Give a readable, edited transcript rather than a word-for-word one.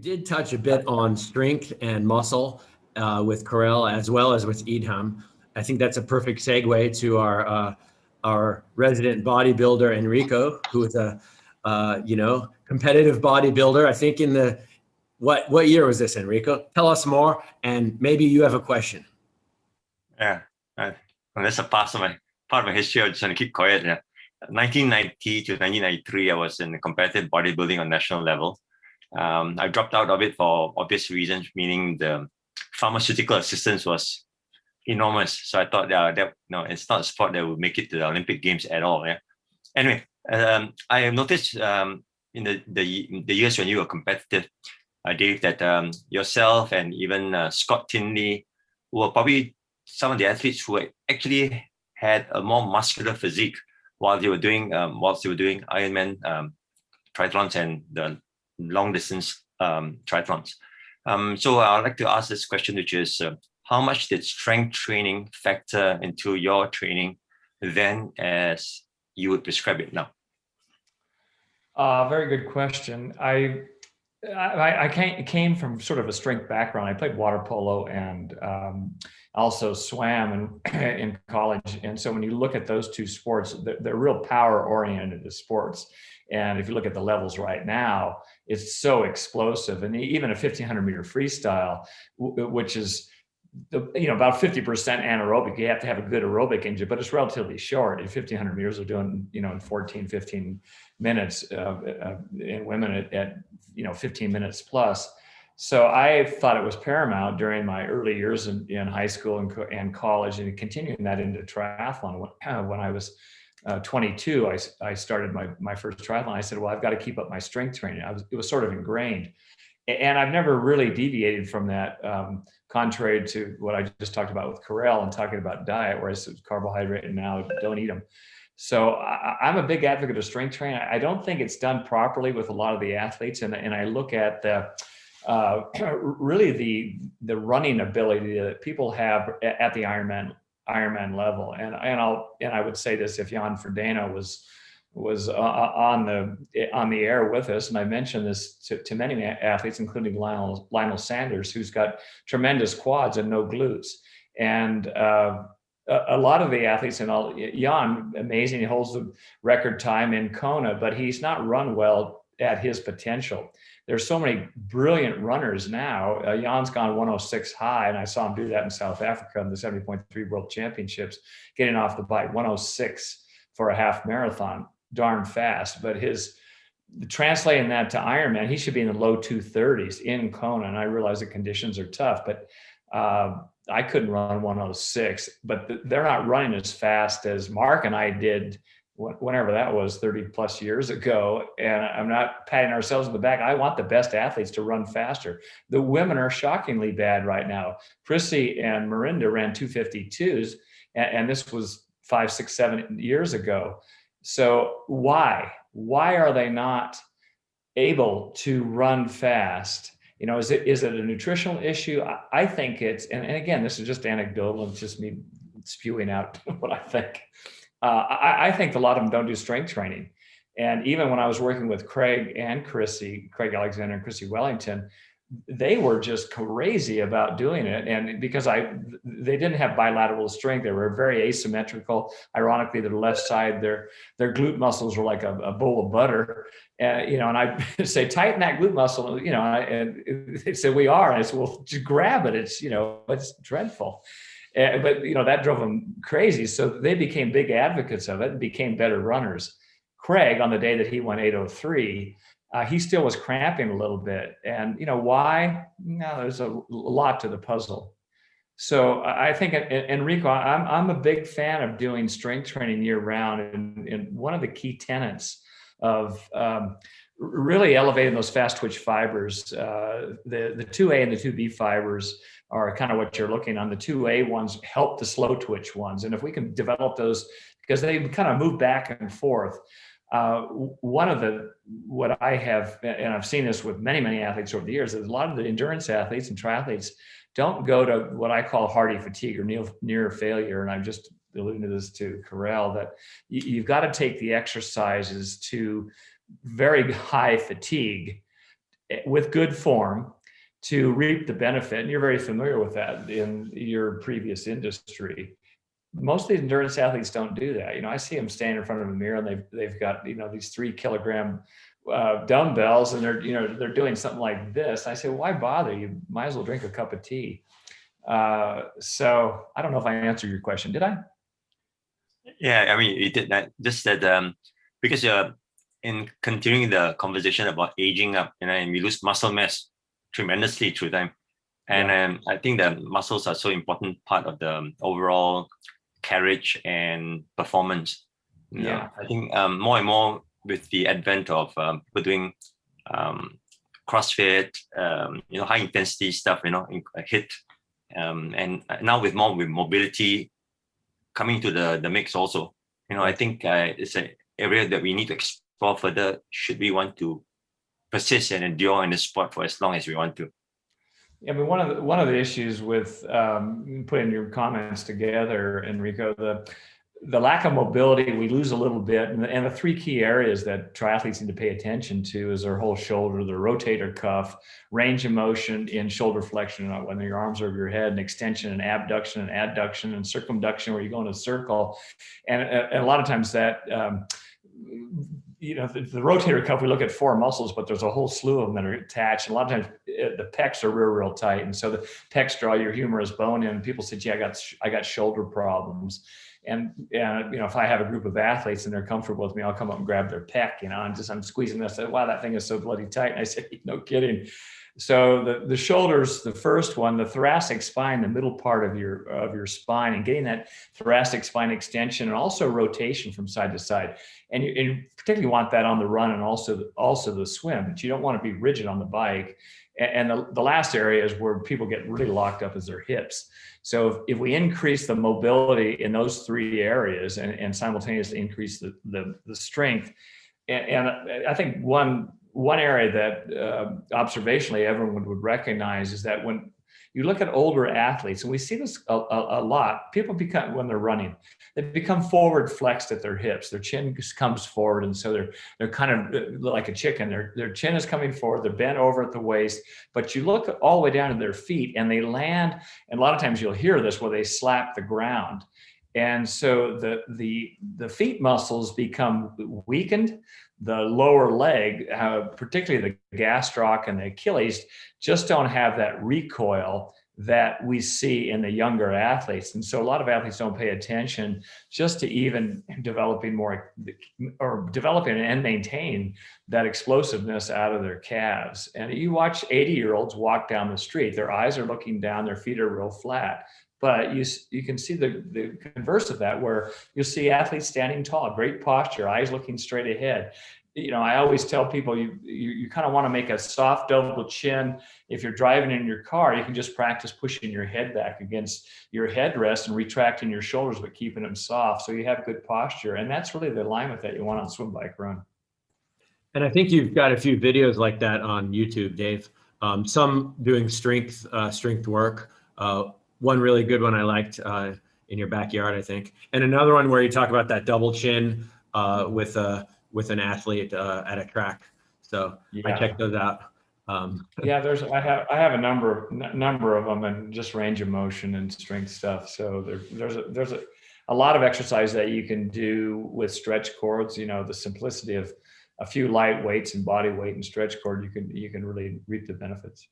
did touch a bit on strength and muscle with Carell as well as with Edham. I think that's a perfect segue to our resident bodybuilder Enrico, who is a competitive bodybuilder. I think in the what year was this, Enrico? Tell us more, and maybe you have a question. Yeah, well, that's a part of my history. I'm just going to keep quiet. Yeah. 1990 to 1993, I was in competitive bodybuilding on national level. I dropped out of it for obvious reasons, meaning the pharmaceutical assistance was enormous. So I thought that it's not a sport that would make it to the Olympic Games at all. Yeah. Anyway, I have noticed in the years when you were competitive, Dave, that yourself and even Scott Tinley were probably some of the athletes who actually had a more muscular physique while they were doing Ironman triathlons and the long distance triathlons. So I'd like to ask this question, which is how much did strength training factor into your training then as you would describe it now? Very good question. I came from sort of a strength background. I played water polo and also swam in college. And so when you look at those two sports, they're real power oriented sports. And if you look at the levels right now, it's so explosive. And even a 1500 meter freestyle, which is about 50% anaerobic, you have to have a good aerobic engine, but it's relatively short. At 1500 meters, we're doing, in 14, 15 minutes, in women at 15 minutes plus. So I thought it was paramount during my early years in high school and college, and continuing that into triathlon. When I was 22, I started my first triathlon. I said, well, I've got to keep up my strength training. It was sort of ingrained. And I've never really deviated from that, contrary to what I just talked about with Carell and talking about diet, where I said carbohydrate and now don't eat them. So I'm a big advocate of strength training. I don't think it's done properly with a lot of the athletes. And I look at really the running ability that people have at the Ironman level. And I would say this, if Jan Frodeno was on the air with us, and I mentioned this to many athletes, including Lionel Sanders, who's got tremendous quads and no glutes. And a lot of the athletes, and Jan, amazing, he holds the record time in Kona, but he's not run well at his potential. There's so many brilliant runners now. Jan's gone 106 high, and I saw him do that in South Africa in the 70.3 World Championships, getting off the bike, 106 for a half marathon, darn fast. But translating that to Ironman, he should be in the low 230s in Kona. And I realize the conditions are tough, but I couldn't run 106, but they're not running as fast as Mark and I did whenever that was 30 plus years ago. And I'm not patting ourselves on the back. I want the best athletes to run faster. The women are shockingly bad right now. Chrissy and Mirinda ran 252s, and this was 5, 6, 7 years ago. So why are they not able to run fast? Is it a nutritional issue? I think it's, and again, this is just anecdotal. It's just me spewing out what I think. I think a lot of them don't do strength training. And even when I was working with Craig Alexander and Chrissy Wellington, they were just crazy about doing it. And because they didn't have bilateral strength, they were very asymmetrical. Ironically, their left side, their glute muscles were like a bowl of butter. And I say, tighten that glute muscle, and they said, we are. And I said, well, just grab it. It's dreadful. But that drove them crazy. So they became big advocates of it and became better runners. Craig, on the day that he won 8:03, he still was cramping a little bit. And why? No, there's a lot to the puzzle. So I think, Enrico, I'm a big fan of doing strength training year round. And one of the key tenets of really elevating those fast twitch fibers, the 2A and the 2B fibers are kind of what you're looking on. The 2A ones help the slow twitch ones. And if we can develop those, because they kind of move back and forth. What I have, and I've seen this with many, many athletes over the years, is a lot of the endurance athletes and triathletes don't go to what I call hardy fatigue or near failure. And I'm just alluding to this to Carell, that you've got to take the exercises to very high fatigue with good form to reap the benefit. And you're very familiar with that in your previous industry. Most of the endurance athletes don't do that. You know, I see them standing in front of a mirror and they've got, you know, these 3-kilogram dumbbells, and they're, you know, they're doing something like this. I say, why bother? You might as well drink a cup of tea. So I don't know if I answered your question. Did I? Yeah, I mean, you did that. Just that because in continuing the conversation about aging up, you know, and we lose muscle mass tremendously through time. And I think that muscles are so important part of the overall carriage and performance. You know, I think more and more with the advent of people doing CrossFit, you know, high intensity stuff, you know, HIIT, and now with mobility coming to the mix also, you know, I think it's an area that we need to explore further should we want to persist and endure in the sport for as long as we want to. I mean, one of the issues with putting your comments together, Enrico, the lack of mobility, we lose a little bit. And the 3 key areas that triathletes need to pay attention to is their whole shoulder, the rotator cuff, range of motion in shoulder flexion, when your arms are over your head, and extension and abduction and adduction and circumduction, where you go in a circle. And a lot of times that, you know, the rotator cuff, we look at 4 muscles, but there's a whole slew of them that are attached. And a lot of times the pecs are real tight. And so the pecs draw your humerus bone in, and people say, gee, I got shoulder problems. And you know, if I have a group of athletes and they're comfortable with me, I'll come up and grab their pec, you know, and I'm squeezing this. I say, wow, that thing is so bloody tight. And I say, no kidding. So the shoulders, the first one, the thoracic spine, the middle part of your spine, and getting that thoracic spine extension and also rotation from side to side. And you particularly want that on the run and also the swim, but you don't want to be rigid on the bike. And the last area is where people get really locked up is their hips. So if we increase the mobility in those 3 areas and simultaneously increase the strength, and I think one area that observationally everyone would recognize is that when you look at older athletes, and we see this a lot, people become, when they're running, they become forward flexed at their hips. Their chin comes forward, and so they're kind of like a chicken. Their chin is coming forward, they're bent over at the waist, but you look all the way down to their feet and they land, and a lot of times you'll hear this where they slap the ground. And so the feet muscles become weakened. The lower leg, particularly the gastroc and the Achilles, just don't have that recoil that we see in the younger athletes. And so a lot of athletes don't pay attention just to even developing and maintain that explosiveness out of their calves. And you watch 80-year-olds walk down the street, their eyes are looking down, their feet are real flat. But you can see the converse of that, where you'll see athletes standing tall, great posture, eyes looking straight ahead. You know, I always tell people you kind of want to make a soft double chin. If you're driving in your car, you can just practice pushing your head back against your headrest and retracting your shoulders, but keeping them soft so you have good posture. And that's really the alignment that you want on swim, bike, run. And I think you've got a few videos like that on YouTube, Dave. Some doing strength work. One really good one I liked in your backyard, I think, and another one where you talk about that double chin with an athlete at a track. So I checked those out. Yeah, I have a number of them, and just range of motion and strength stuff. So there's a lot of exercise that you can do with stretch cords. You know, the simplicity of a few light weights and body weight and stretch cord, you can really reap the benefits.